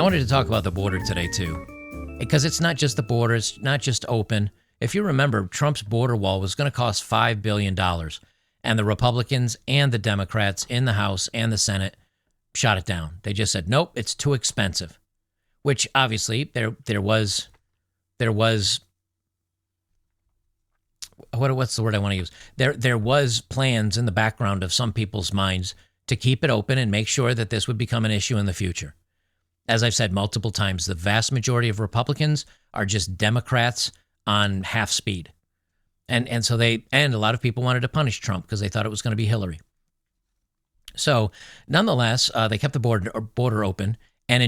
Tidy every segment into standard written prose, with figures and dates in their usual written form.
wanted to talk about the border today, too, because it's not just the border. It's not just open. If you remember, Trump's border wall was going to cost $5 billion, and the Republicans and the Democrats in the House and the Senate shot it down. They just said, nope, it's too expensive, which obviously there was what's the word I want to use? There was plans in the background of some people's minds to keep it open and make sure that this would become an issue in the future. As I've said multiple times, the vast majority of Republicans are just Democrats on half speed. And so a lot of people wanted to punish Trump because they thought it was going to be Hillary. So nonetheless, they kept the border open, and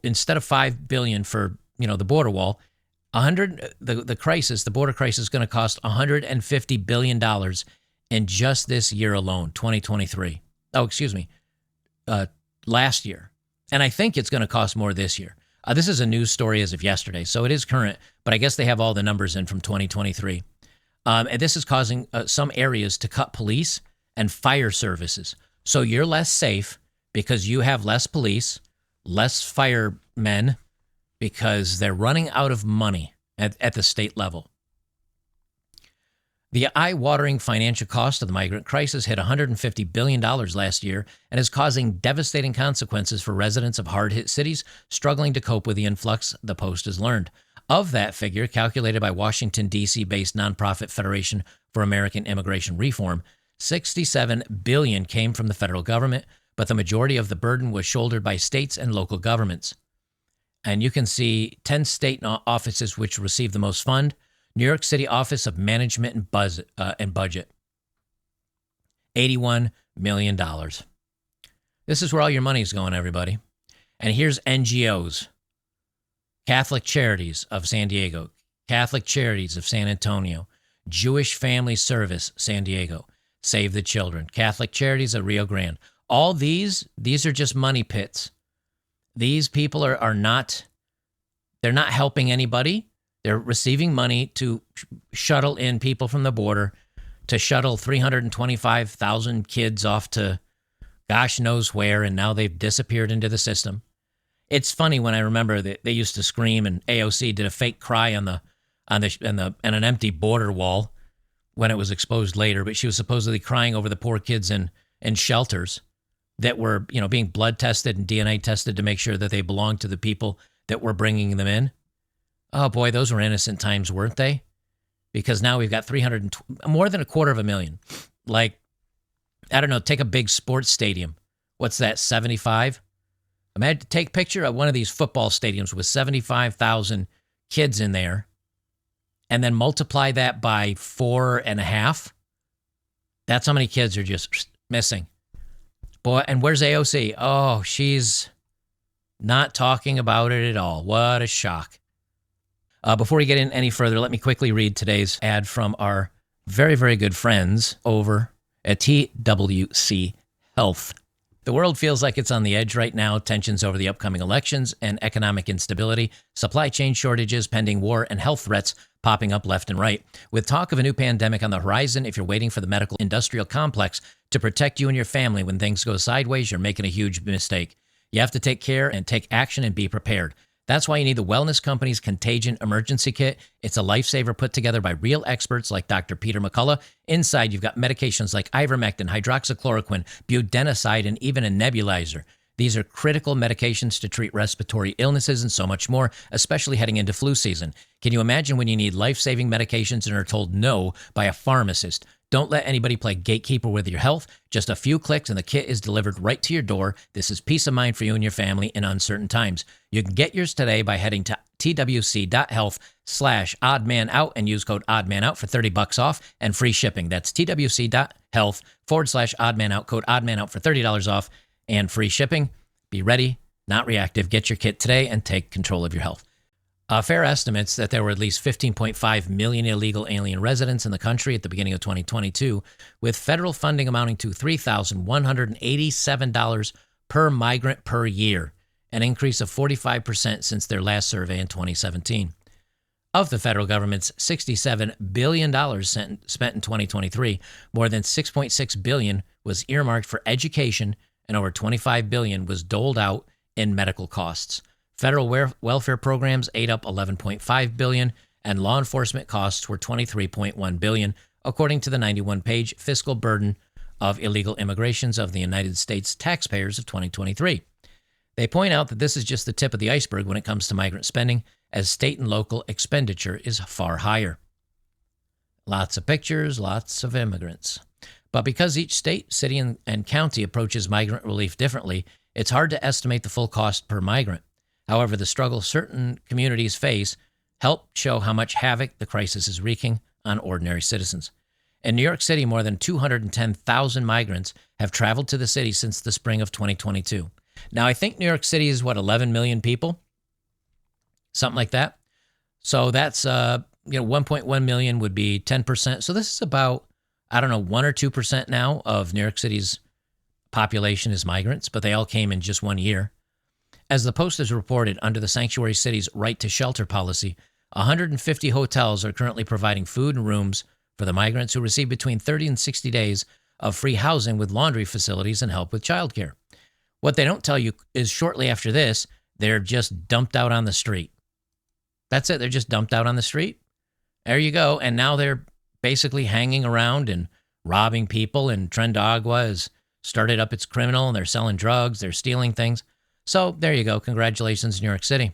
instead of $5 billion for, the border wall, the border crisis is going to cost $150 billion in just this year alone, 2023. Oh, excuse me, last year. And I think it's going to cost more this year. This is a news story as of yesterday, so it is current, but I guess they have all the numbers in from 2023. And this is causing some areas to cut police and fire services. So you're less safe because you have less police, less firemen, because they're running out of money at the state level. The eye-watering financial cost of the migrant crisis hit $150 billion last year and is causing devastating consequences for residents of hard-hit cities struggling to cope with the influx, the Post has learned. Of that figure, calculated by Washington, D.C.-based nonprofit Federation for American Immigration Reform, $67 billion came from the federal government, but the majority of the burden was shouldered by states and local governments. And you can see 10 state offices which received the most fund. New York City Office of Management and Budget, $81 million. This is where all your money's going, everybody. And here's NGOs. Catholic Charities of San Diego, Catholic Charities of San Antonio, Jewish Family Service, San Diego, Save the Children, Catholic Charities of Rio Grande. All these are just money pits. These people are not, they're not helping anybody. They're receiving money to shuttle in people from the border, to shuttle 325,000 kids off to gosh knows where, and now they've disappeared into the system. It's funny when I remember that they used to scream, and AOC did a fake cry on an empty border wall when it was exposed later, but she was supposedly crying over the poor kids in shelters that were, being blood tested and DNA tested to make sure that they belonged to the people that were bringing them in. Oh boy, those were innocent times, weren't they? Because now we've got more than 250,000. Like, I don't know, take a big sports stadium. What's that, 75? Imagine, take a picture of one of these football stadiums with 75,000 kids in there, and then multiply that by 4.5. That's how many kids are just missing. Boy, and where's AOC? Oh, she's not talking about it at all. What a shock. Before we get in any further, let me quickly read today's ad from our very, very good friends over at TWC Health. The world feels like it's on the edge right now. Tensions over the upcoming elections and economic instability, supply chain shortages, pending war, and health threats popping up left and right. With talk of a new pandemic on the horizon, if you're waiting for the medical industrial complex to protect you and your family when things go sideways, you're making a huge mistake. You have to take care and take action and be prepared. That's why you need the Wellness Company's Contagion Emergency Kit. It's a lifesaver put together by real experts like Dr. Peter McCullough. Inside, you've got medications like ivermectin, hydroxychloroquine, budesonide, and even a nebulizer. These are critical medications to treat respiratory illnesses and so much more, especially heading into flu season. Can you imagine when you need life-saving medications and are told no by a pharmacist? Don't let anybody play gatekeeper with your health. Just a few clicks and the kit is delivered right to your door. This is peace of mind for you and your family in uncertain times. You can get yours today by heading to twc.health/oddmanout and use code oddmanout for $30 off and free shipping. That's twc.health/oddmanout, code oddmanout for $30 off and free shipping. Be ready, not reactive. Get your kit today and take control of your health. Fair estimates that there were at least 15.5 million illegal alien residents in the country at the beginning of 2022, with federal funding amounting to $3,187 per migrant per year, an increase of 45% since their last survey in 2017. Of the federal government's $67 billion spent in 2023, more than $6.6 billion was earmarked for education and over $25 billion was doled out in medical costs. Federal welfare programs ate up $11.5 billion, and law enforcement costs were $23.1 billion, according to the 91-page fiscal burden of illegal immigrations of the United States taxpayers of 2023. They point out that this is just the tip of the iceberg when it comes to migrant spending, as state and local expenditure is far higher. Lots of pictures, lots of immigrants. But because each state, city, and county approaches migrant relief differently, it's hard to estimate the full cost per migrant. However, the struggle certain communities face help show how much havoc the crisis is wreaking on ordinary citizens. In New York City, more than 210,000 migrants have traveled to the city since the spring of 2022. Now, I think New York City is, 11 million people? Something like that. So that's, 1.1 million would be 10%. So this is about, 1 or 2% now of New York City's population is migrants, but they all came in just 1 year. As the Post has reported, under the sanctuary city's right to shelter policy, 150 hotels are currently providing food and rooms for the migrants who receive between 30 and 60 days of free housing with laundry facilities and help with childcare. What they don't tell you is shortly after this, they're just dumped out on the street. That's it. They're just dumped out on the street. There you go. And now they're basically hanging around and robbing people, and Trendagua has started up its criminal, and they're selling drugs, they're stealing things. So there you go. Congratulations, New York City.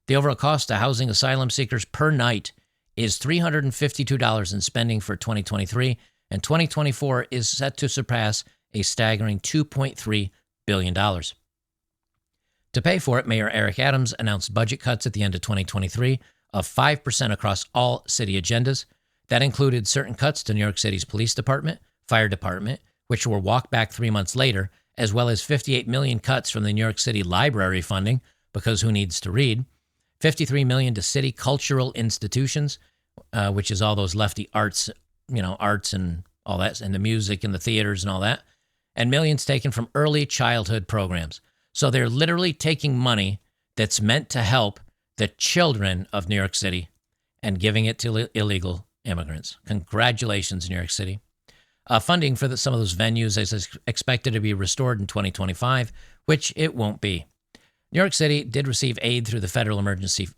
The overall cost to housing asylum seekers per night is $352 in spending for 2023, and 2024 is set to surpass a staggering $2.3 billion. To pay for it, Mayor Eric Adams announced budget cuts at the end of 2023 of 5% across all city agendas. That included certain cuts to New York City's police department, fire department, which were walked back 3 months later, as well as $58 million cuts from the New York City library funding, because who needs to read, $53 million to city cultural institutions, which is all those lefty arts, arts and all that, and the music and the theaters and all that, and millions taken from early childhood programs. So they're literally taking money that's meant to help the children of New York City and giving it to illegal immigrants. Congratulations, New York City. Funding for some of those venues is expected to be restored in 2025, which it won't be. New York City did receive aid through the Federal Emergency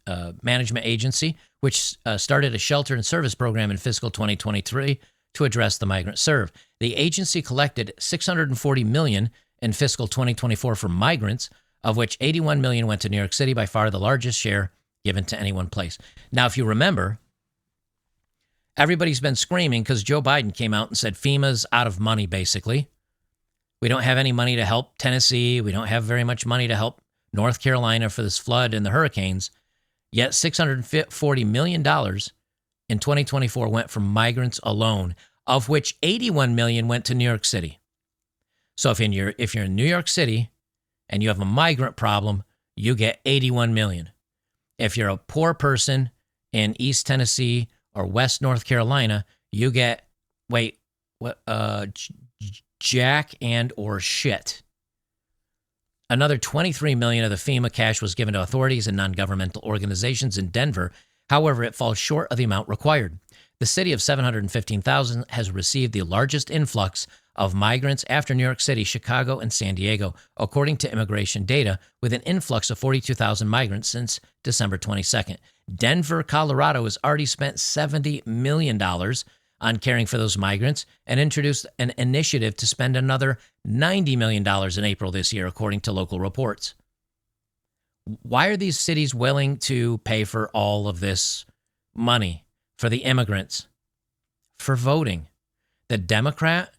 Management Agency, which started a shelter and service program in fiscal 2023 to address the migrant surge. The agency collected $640 million in fiscal 2024 for migrants, of which $81 million went to New York City, by far the largest share given to any one place. Now, if you remember, everybody's been screaming because Joe Biden came out and said FEMA's out of money, basically. We don't have any money to help Tennessee. We don't have very much money to help North Carolina for this flood and the hurricanes. Yet $640 million in 2024 went for migrants alone, of which $81 million went to New York City. So if you're in New York City and you have a migrant problem, you get $81 million. If you're a poor person in East Tennessee or West North Carolina, you get, jack and or shit. Another $23 million of the FEMA cash was given to authorities and non-governmental organizations in Denver. However, it falls short of the amount required. The city of 715,000 has received the largest influx of migrants after New York City, Chicago, and San Diego, according to immigration data, with an influx of 42,000 migrants since December 22nd. Denver, Colorado has already spent $70 million on caring for those migrants and introduced an initiative to spend another $90 million in April this year, according to local reports. Why are these cities willing to pay for all of this money for the immigrants? For voting. The Democrats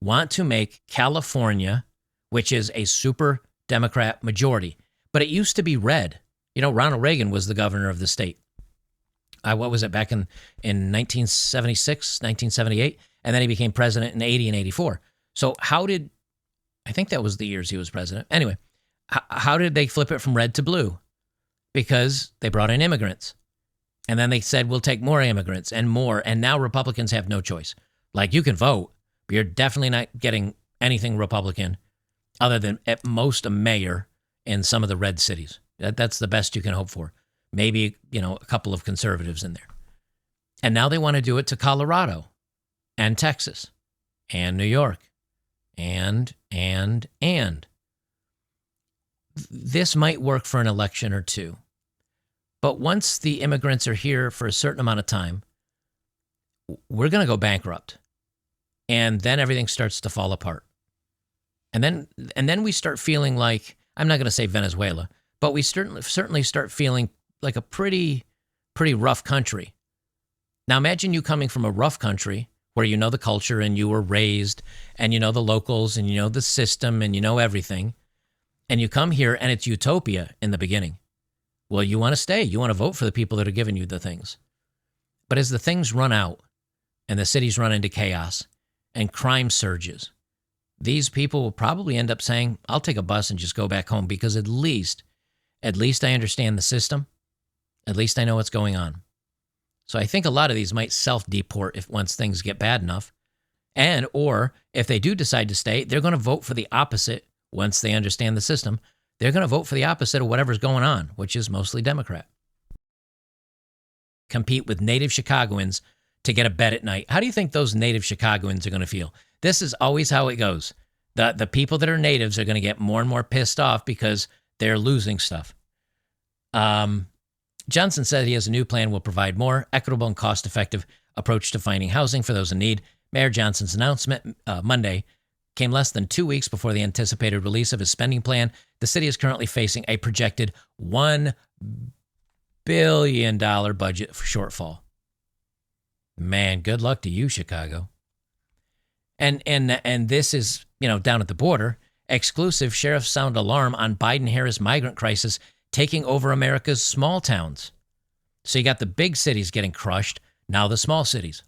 want to make California, which is a super Democrat majority, but it used to be red. Ronald Reagan was the governor of the state. What was it, back in 1976, 1978? And then he became president in 80 and 84. So I think that was the years he was president. Anyway, how did they flip it from red to blue? Because they brought in immigrants. And then they said, we'll take more immigrants and more. And now Republicans have no choice. Like, you can vote, but you're definitely not getting anything Republican other than at most a mayor in some of the red cities. That's the best you can hope for. Maybe, a couple of conservatives in there. And now they want to do it to Colorado and Texas and New York and. this might work for an election or two. But once the immigrants are here for a certain amount of time, we're going to go bankrupt. And then everything starts to fall apart. And then we start feeling like, I'm not going to say Venezuela, but we certainly start feeling like a pretty rough country. Now imagine you coming from a rough country where you know the culture and you were raised and you know the locals and you know the system and you know everything. And you come here and it's utopia in the beginning. Well, you want to stay. You want to vote for the people that are giving you the things. But as the things run out and the cities run into chaos and crime surges, these people will probably end up saying, I'll take a bus and just go back home because at least I understand the system. At least I know what's going on. So I think a lot of these might self-deport if once things get bad enough. And or if they do decide to stay, they're going to vote for the opposite once they understand the system. They're going to vote for the opposite of whatever's going on, which is mostly Democrat. Compete with native Chicagoans to get a bed at night. How do you think those native Chicagoans are going to feel? This is always how it goes. The people that are natives are going to get more and more pissed off because they're losing stuff. Johnson said he has a new plan will provide more equitable and cost-effective approach to finding housing for those in need. Mayor Johnson's announcement Monday came less than 2 weeks before the anticipated release of his spending plan. The city is currently facing a projected $1 billion budget shortfall. Man, good luck to you, Chicago. And this is, down at the border. Exclusive sheriffs sound alarm on Biden-Harris migrant crisis taking over America's small towns. So you got the big cities getting crushed, now the small cities.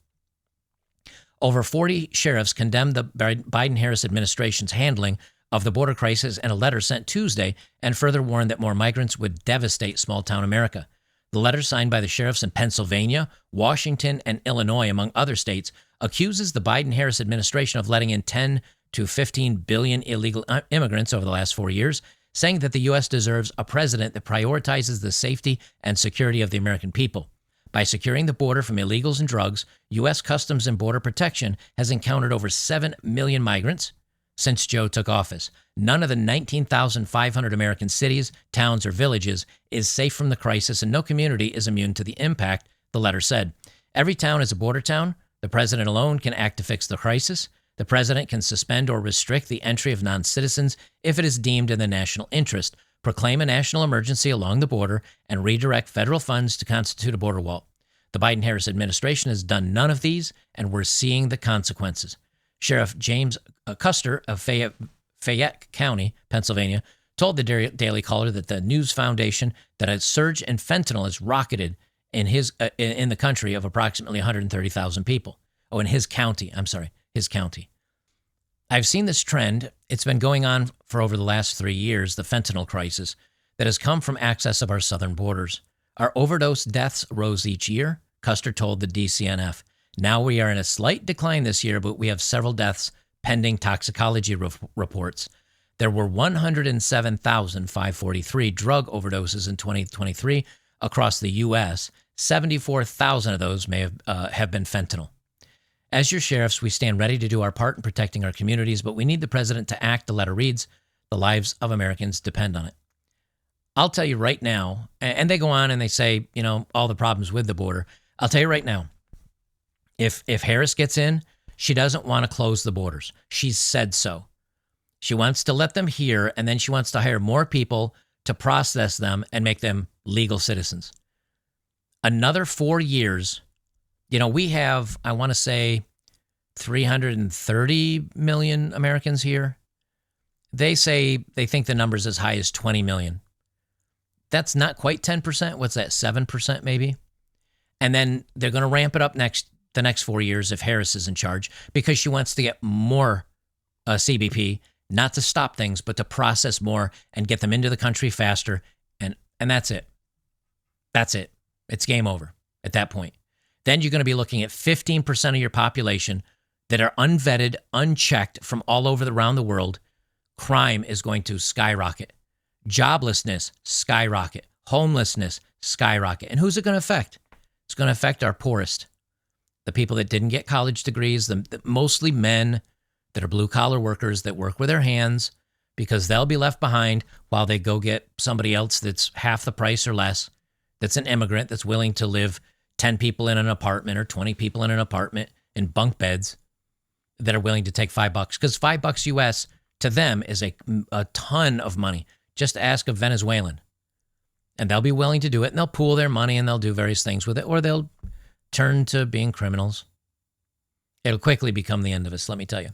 Over 40 sheriffs condemned the Biden-Harris administration's handling of the border crisis in a letter sent Tuesday and further warned that more migrants would devastate small-town America. The letter, signed by the sheriffs in Pennsylvania, Washington, and Illinois, among other states, accuses the Biden-Harris administration of letting in 10 to 15 billion illegal immigrants over the last 4 years, saying that the U.S. deserves a president that prioritizes the safety and security of the American people. By securing the border from illegals and drugs, U.S. Customs and Border Protection has encountered over 7 million migrants since Joe took office. None of the 19,500 American cities, towns, or villages is safe from the crisis, and no community is immune to the impact, the letter said. Every town is a border town. The president alone can act to fix the crisis. The president can suspend or restrict the entry of non-citizens if it is deemed in the national interest, proclaim a national emergency along the border, and redirect federal funds to constitute a border wall. The Biden-Harris administration has done none of these, and we're seeing the consequences. Sheriff James Custer of Fayette County, Pennsylvania, told the Daily Caller that the News Foundation that a surge in fentanyl has rocketed in the country of approximately 130,000 people. Oh, in his county. His county. I've seen this trend. It's been going on for over the last 3 years, the fentanyl crisis that has come from access of our southern borders. Our overdose deaths rose each year, Custer told the DCNF. Now we are in a slight decline this year, but we have several deaths pending toxicology reports. There were 107,543 drug overdoses in 2023 across the U.S. 74,000 of those may have been fentanyl. As your sheriffs, we stand ready to do our part in protecting our communities, but we need the president to act, the letter reads. The lives of Americans depend on it. I'll tell you right now, and they go on and they say, all the problems with the border. I'll tell you right now, if Harris gets in, she doesn't want to close the borders. She's said so. She wants to let them here, and then she wants to hire more people to process them and make them legal citizens. Another 4 years. We have, I want to say, 330 million Americans here. They say they think the number's as high as 20 million. That's not quite 10%. What's that, 7% maybe? And then they're going to ramp it up the next 4 years if Harris is in charge because she wants to get more CBP, not to stop things, but to process more and get them into the country faster. And that's it. That's it. It's game over at that point. Then you're going to be looking at 15% of your population that are unvetted, unchecked from all over around the world. Crime is going to skyrocket. Joblessness, skyrocket. Homelessness, skyrocket. And who's it going to affect? It's going to affect our poorest. The people that didn't get college degrees, mostly men that are blue-collar workers that work with their hands, because they'll be left behind while they go get somebody else that's half the price or less, that's an immigrant, that's willing to live 10 people in an apartment or 20 people in an apartment in bunk beds, that are willing to take $5, because $5 US to them is a ton of money. Just ask a Venezuelan, and they'll be willing to do it, and they'll pool their money and they'll do various things with it, or they'll turn to being criminals. It'll quickly become the end of us, let me tell you.